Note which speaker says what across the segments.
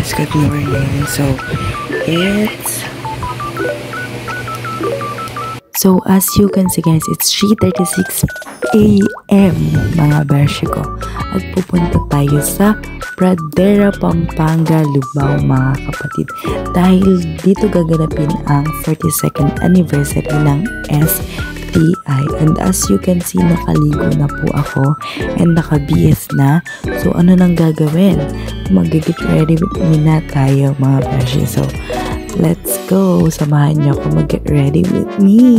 Speaker 1: guys, good morning. So as you can see guys, it's 3:36 AM mga beshi ko. At pupunta tayo sa Pradera, Pampanga, Lubao mga kapatid. Dahil dito gaganapin ang 42nd anniversary ng STI. And as you can see, nakaligo na po ako and naka-BS na. So ano nang gagawin? Mag-get ready with me na tayo mga beshi. So let's go! Samahan niyo ako mag-get ready with me!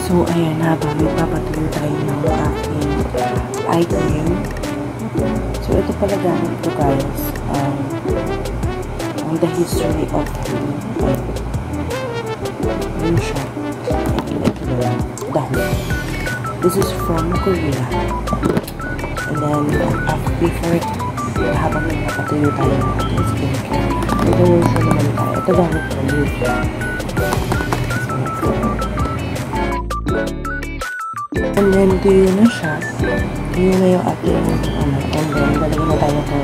Speaker 1: So, ayan, habang ipapatuloy tayo ng aking item. So, ito pala gamit ko guys. On the history of yung shop. This is from Korea. And then, before habang napatuloy tayo ng ating skincare, ito naman tayo. Ito gamit ko yun. And then, tuyo na siya. Tuyo na yung ating, and then, lalagyan na tayo ito.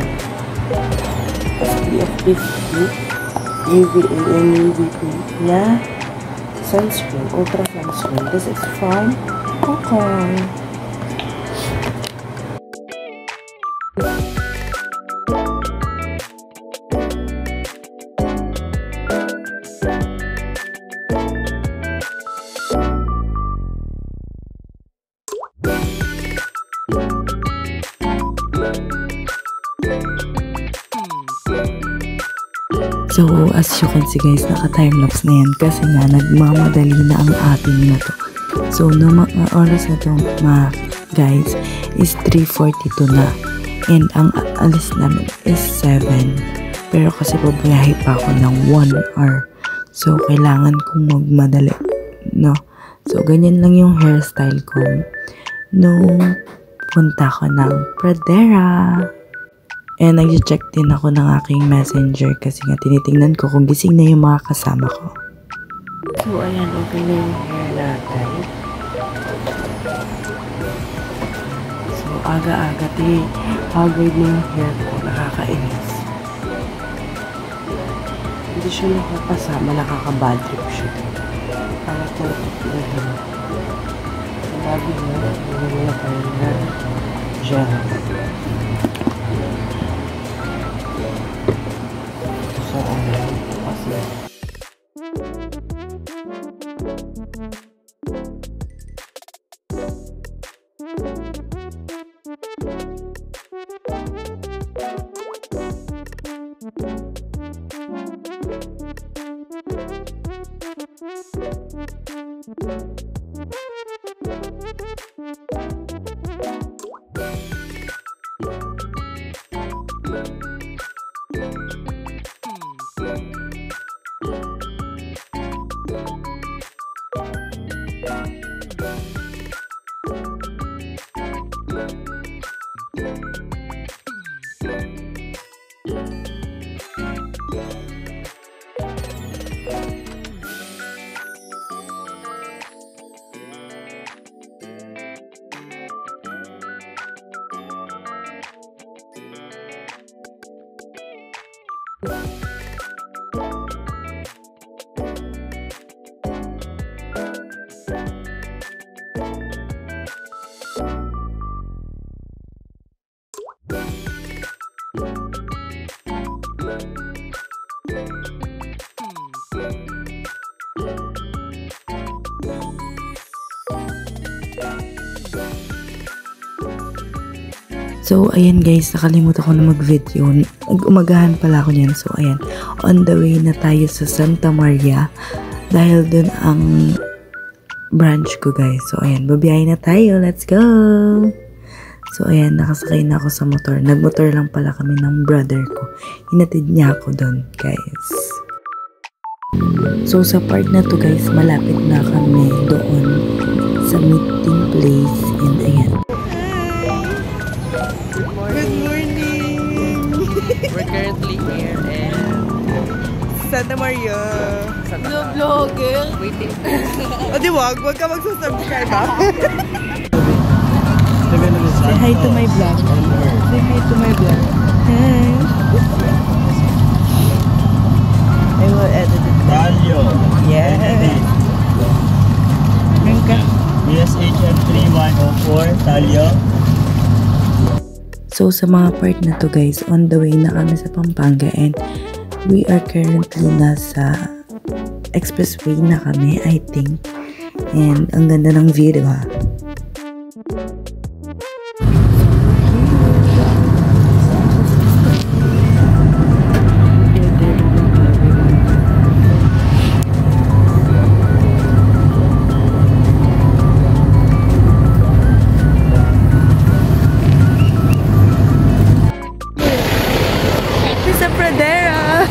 Speaker 1: SPF 50, UVA and UVP na sunscreen, ultra sunscreen. This is from Kokon. So, as you can see guys, naka-timelapse na yan kasi nga nagmamadali na ang ating na to. So, no oras na to mga guys is 3:42 na. And ang alis namin is 7. Pero kasi babiyahe pa ako ng 1 hour. So, kailangan kong magmadali, no? So, ganyan lang yung hairstyle ko nung punta ko ng Pradera. And nag-check din ako ng aking messenger kasi nga tinitingnan ko kung gising na yung mga kasama ko. So, ayan, okay na yung hair natin. So, aga-aga, haggard na yung hair ko, nakakainis. Hindi siya nakakasama, nakaka-bad trip siya. Para ko, so, lagi na, hindi na tayo na gel. So, ayan guys, nakalimutan ko na mag-video. Nag-umagahan pala ako niyan. So, ayan, on the way na tayo sa Santa Maria. Dahil dun ang branch ko guys. So, ayan, babiyahe na tayo. Let's go! So, ayan, nakasakay na ako sa motor. Nagmotor lang pala kami ng brother ko. Hinatid niya ako dun, guys. So, sa part na to guys, malapit na kami doon sa meeting place. And ayan.
Speaker 2: We're currently here in
Speaker 3: Santa Maria.
Speaker 2: Vlogger. Waiting.
Speaker 3: O di wag ka magsubscribe ha. Say hi to my vlog. Say hi to my vlog. Hi. I will edit it.
Speaker 4: Talyo.
Speaker 3: Yes. Ngayon ka.
Speaker 4: BSHM 3104, Talyo.
Speaker 1: So sa mga part na to guys, on the way na kami sa Pampanga and we are currently nasa expressway na kami, I think. And ang ganda ng view, diba?
Speaker 3: Sa Pradera.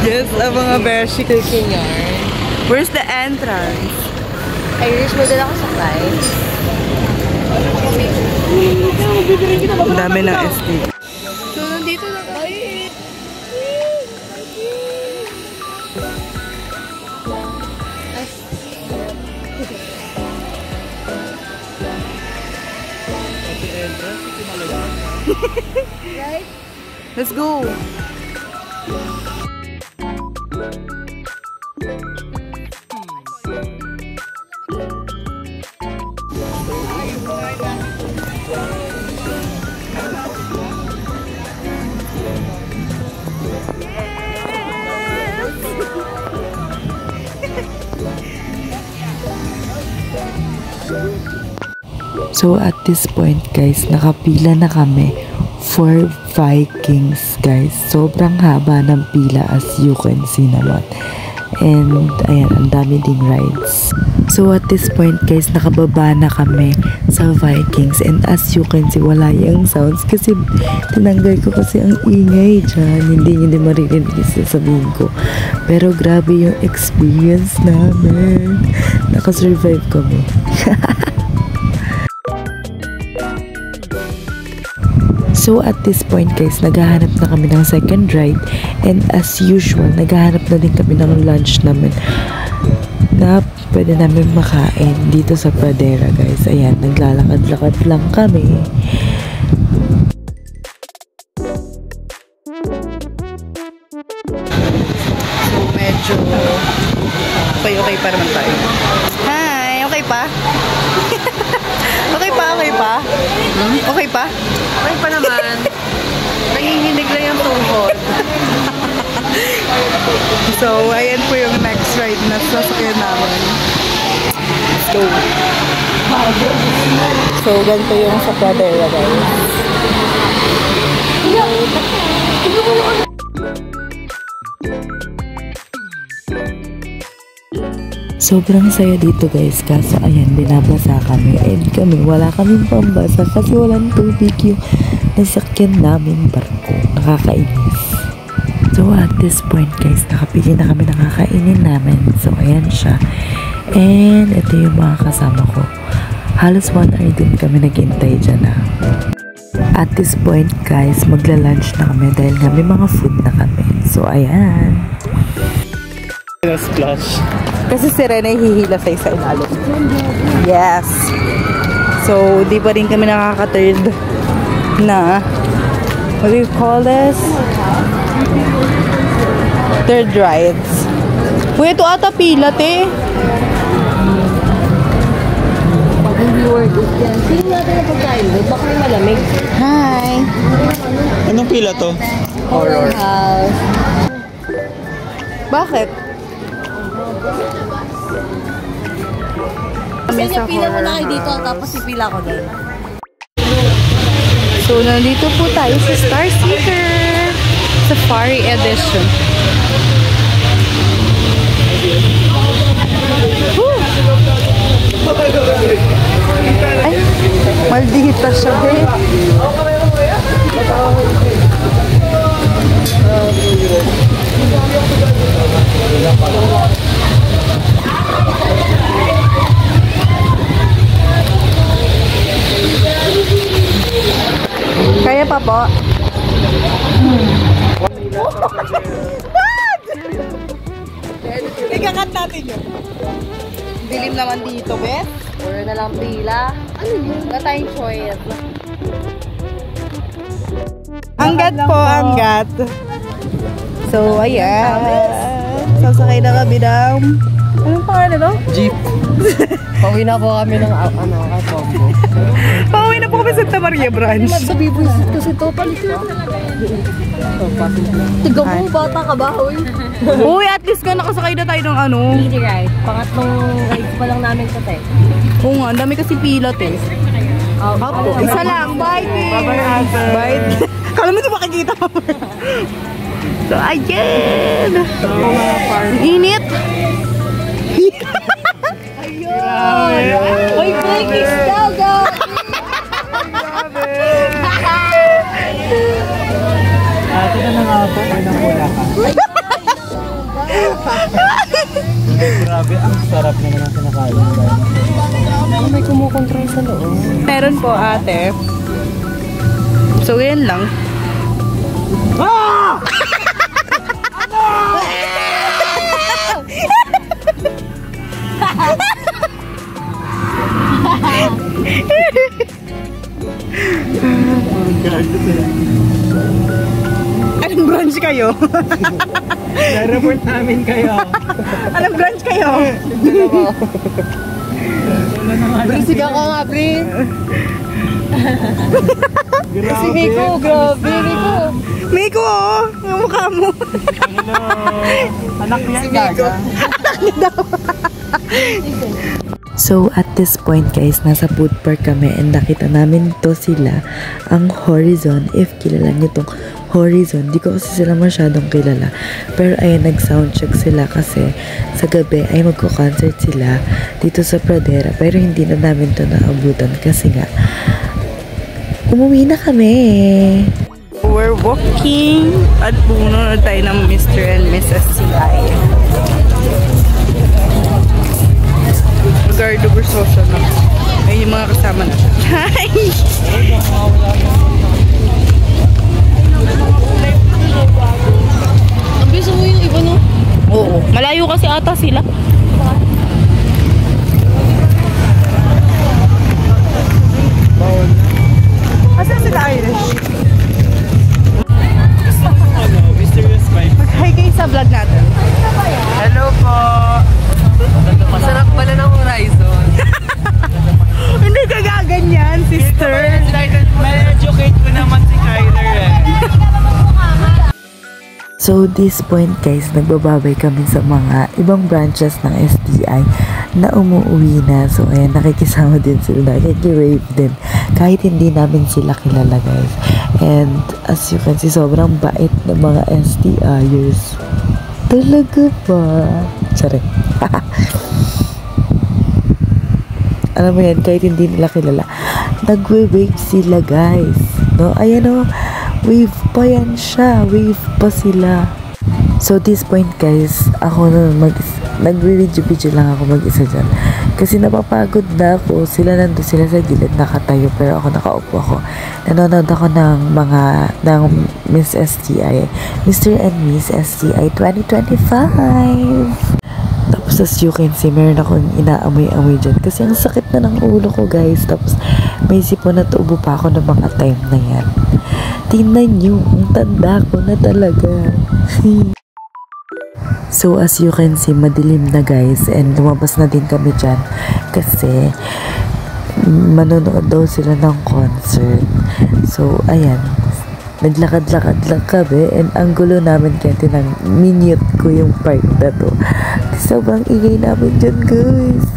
Speaker 3: Yes, ang mga beshi. Where's the entrance?
Speaker 2: Irish model ako sa flight.
Speaker 3: Ang dami ng SD.
Speaker 2: So, nandito na tayo. Right?
Speaker 3: Let's go!
Speaker 1: So at this point guys, nakapila na kami for Vikings guys. Sobrang haba ng pila as you can see naman. And ayan, ang dami ding rides. So at this point guys, nakababa na kami sa Vikings. And as you can see, wala yung sounds kasi tinanggal ko kasi ang ingay dyan. Hindi nyo din maririnig yung sasabihin ko. Pero grabe yung experience namin. Nakasurvive kami. So at this point guys, naghahanap na kami ng second ride and as usual, naghahanap na din kami ng lunch namin na pwede namin makain dito sa Pradera guys. Ayan, naglalakad-lakad lang kami.
Speaker 3: So medyo okay pa naman tayo. Hi! Okay pa? Okay pa? Okay pa? Okay pa?
Speaker 2: Okay pa naman. Nanginginig lang yung tuhod.
Speaker 3: So, ayan po yung next ride na sasakyan namin. Let's go! So, ganito yung sa Pradera guys.
Speaker 1: Sobrang saya dito guys, kaso ayan, binabasa kami and kami wala kaming pambasa kasi walang tubig yung nasakyan namin barko. Nakakainis. So at this point guys, nakapili na kami ng kakainin namin. So ayan siya. And ito yung mga kasama ko. Halos 1 hour din kami naghintay dyan na. At this point guys, magla-lunch na kami dahil nga may mga food na kami. So ayan.
Speaker 4: Splash.
Speaker 3: Kasi si Rene hihila sa isa ilalim. Yes! So, di pa rin kami nakaka-third na what do you call this? Third rides. Uy, ito ata pila, te.
Speaker 2: Pag hindi worth it yan. Sino natin na pagkain doon? Baka may malamig.
Speaker 3: Hi!
Speaker 4: Anong pila to?
Speaker 2: Horror house.
Speaker 3: Bakit?
Speaker 2: Kasi niya pila mo na kayo dito tapos ipila ko din.
Speaker 3: So, nandito po tayo sa Star Seeker Safari Edition. Woo! Ay, maldita siya, eh. Kaya pa po. Ikakat natin yun. Dilim naman dito, Beth.
Speaker 2: Puro na lang pila. Wala tayong choice.
Speaker 3: Anggat po, anggat. So, ayan. Sasakay na kami ng... Anong pangalan ito?
Speaker 2: Jeep. Pauwi na po kami ng Combo.
Speaker 3: Pauwi na po kami sa Santa Maria Branch.
Speaker 2: Sabi po kasi to, palit na talaga yan. Tiga mo, bata ka ba?
Speaker 3: Uy, at least ka nakasakay na tayo ng ano.
Speaker 2: Easy ride. Pangatlong ride pa lang namin ito, te.
Speaker 3: Oo nga, ang dami kasi pila, te. Apo, isa lang. Bye, te. Bye. Kala mo ito makikita mo. So, ayan. Ang init.
Speaker 2: Uy, breaking style, guys!
Speaker 4: Ito na nga po, may namula ka. Grabe, ang sarap naman ang kinakain.
Speaker 2: May kumukontrol sa loob.
Speaker 3: Meron po, ate. So, yan lang.
Speaker 4: Ah!
Speaker 3: Anong branch kayo?
Speaker 4: Na-report namin kayo.
Speaker 3: Anong branch kayo?
Speaker 2: Bri, siga ka nga, Bri. Si Miko, grabe, Miko.
Speaker 3: Miko, oh. Yung mukha mo.
Speaker 4: Hello. Anak niya,
Speaker 2: Si Miko.
Speaker 1: So at this point guys, nasa food park kami and nakita namin to sila, ang Horizon. If kilala nyo tong Horizon, di ko kasi sila masyadong kilala. Pero ayan, nag-soundcheck sila kasi sa gabi ay magko-concert sila dito sa Pradera. Pero hindi na namin to naabutan kasi nga, umuwi na kami.
Speaker 3: We're walking at puno na tayo ng Mr. and Mrs. CI. Gardo social na. Ay, yung mga kasama na. Hi!
Speaker 2: Ang biso mo yung iba, no?
Speaker 3: Oo. Malayo kasi ata sila. Asan sila Irish?
Speaker 4: Mysterious vibe.
Speaker 3: Hi kayo sa vlog natin.
Speaker 4: Hello po.
Speaker 2: Masarap pala ng Horizon.
Speaker 3: Hindi ka gaganyan, sister.
Speaker 4: May-educate ko naman si Kyler eh.
Speaker 1: So this point guys, nagbababay kami sa mga ibang branches ng STI na umuwi na. So ayan, nakikisama din sila, nakiki-wave din kahit hindi namin sila kilala guys. And as you can see, sobrang bait ng mga STIers. Talaga ba? Sorry. Alam mo yan, kahit hindi nila kilala, nagwe-wave sila guys. No? Ayan o, wave pa yan siya. Wave pa sila. So this point guys, ako na nagre-video lang ako mag-isa dyan. Kasi napapagod na ako. Sila nandun sila sa gilid nakatayo, pero ako nakaupo ako. Nanonood ako ng Miss STI. Mr. and Miss STI 2025. Tapos as you can see, meron akong inaamoy-amoy dyan. Kasi ang sakit na ng ulo ko guys. Tapos may sipon na tubo pa ako ng mga time na yan. Tingnan nyo, ang tanda ko na talaga. So as you can see, madilim na guys. And lumabas na din kami dyan. Kasi manonood daw sila ng concert. So ayan, naglakad-lakad lang kami. And ang gulo namin kaya minute ko yung part na to. Sobrang ingay namin dyan guys.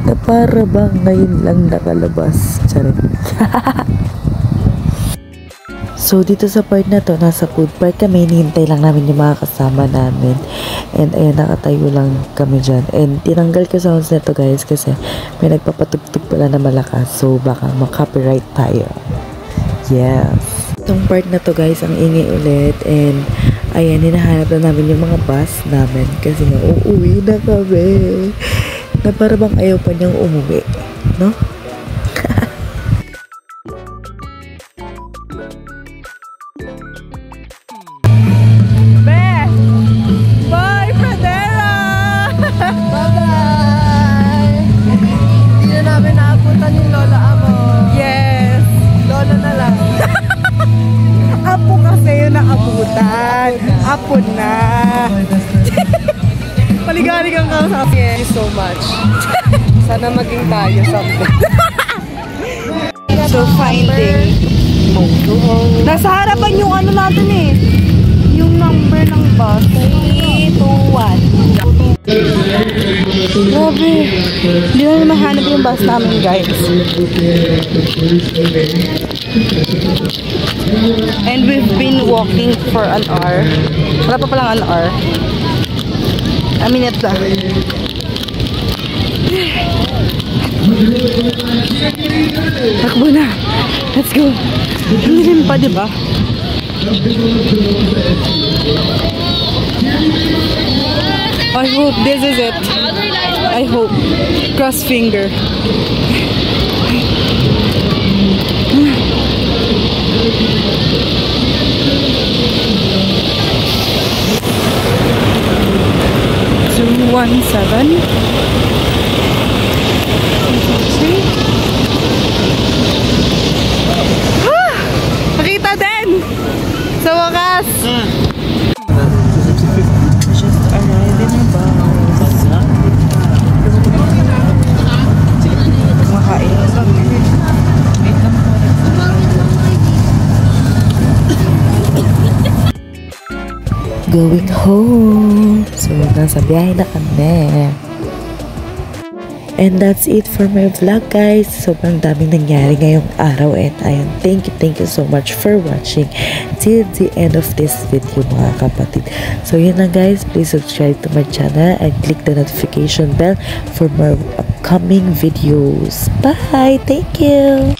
Speaker 1: Na para bang ngayon lang nakalabas. Charing. So dito sa part na to, nasa food park kami. Hinihintay lang namin yung mga kasama namin. And ayan, nakatayo lang kami dyan. And tinanggal ko sounds na to guys kasi may nagpapatugtog pala na malakas. So baka mag-copyright tayo. Yes. Itong part na to guys, ang ingay ulit. And ayan, hinahanap na namin yung mga bus namin kasi nga uuwi na kami. Na para bang ayaw pa niyang umuwi, no?
Speaker 3: Be! Bye, Pradera!
Speaker 2: Bye-bye! Hindi na namin naapuntan yung lola
Speaker 3: abutan. Apon na. Paligalig ang kausap.
Speaker 2: Thank you so much. Sana maging tayo someday.
Speaker 3: So, finding. Nasa harapan yung ano natin eh. Yung number ng bus. 321. Grabe. Hindi na mahanap yung bus namin, guys. And we've been walking for an hour. Wala pa palang an hour. A minute lang. Takbo na. Let's go. Hindi pa, diba? I hope this is it. I hope. Cross finger. Zoom 17. Nakita din! Sa wakas! Just arrived in a bus. Makain na lang.
Speaker 1: Going home. So, nasa biyahe na kami. And that's it for my vlog, guys. Sobrang daming nangyari ngayong araw. And ayun, thank you so much for watching till the end of this video, mga kapatid. So yun lang, guys. Please subscribe to my channel and click the notification bell for more upcoming videos. Bye! Thank you!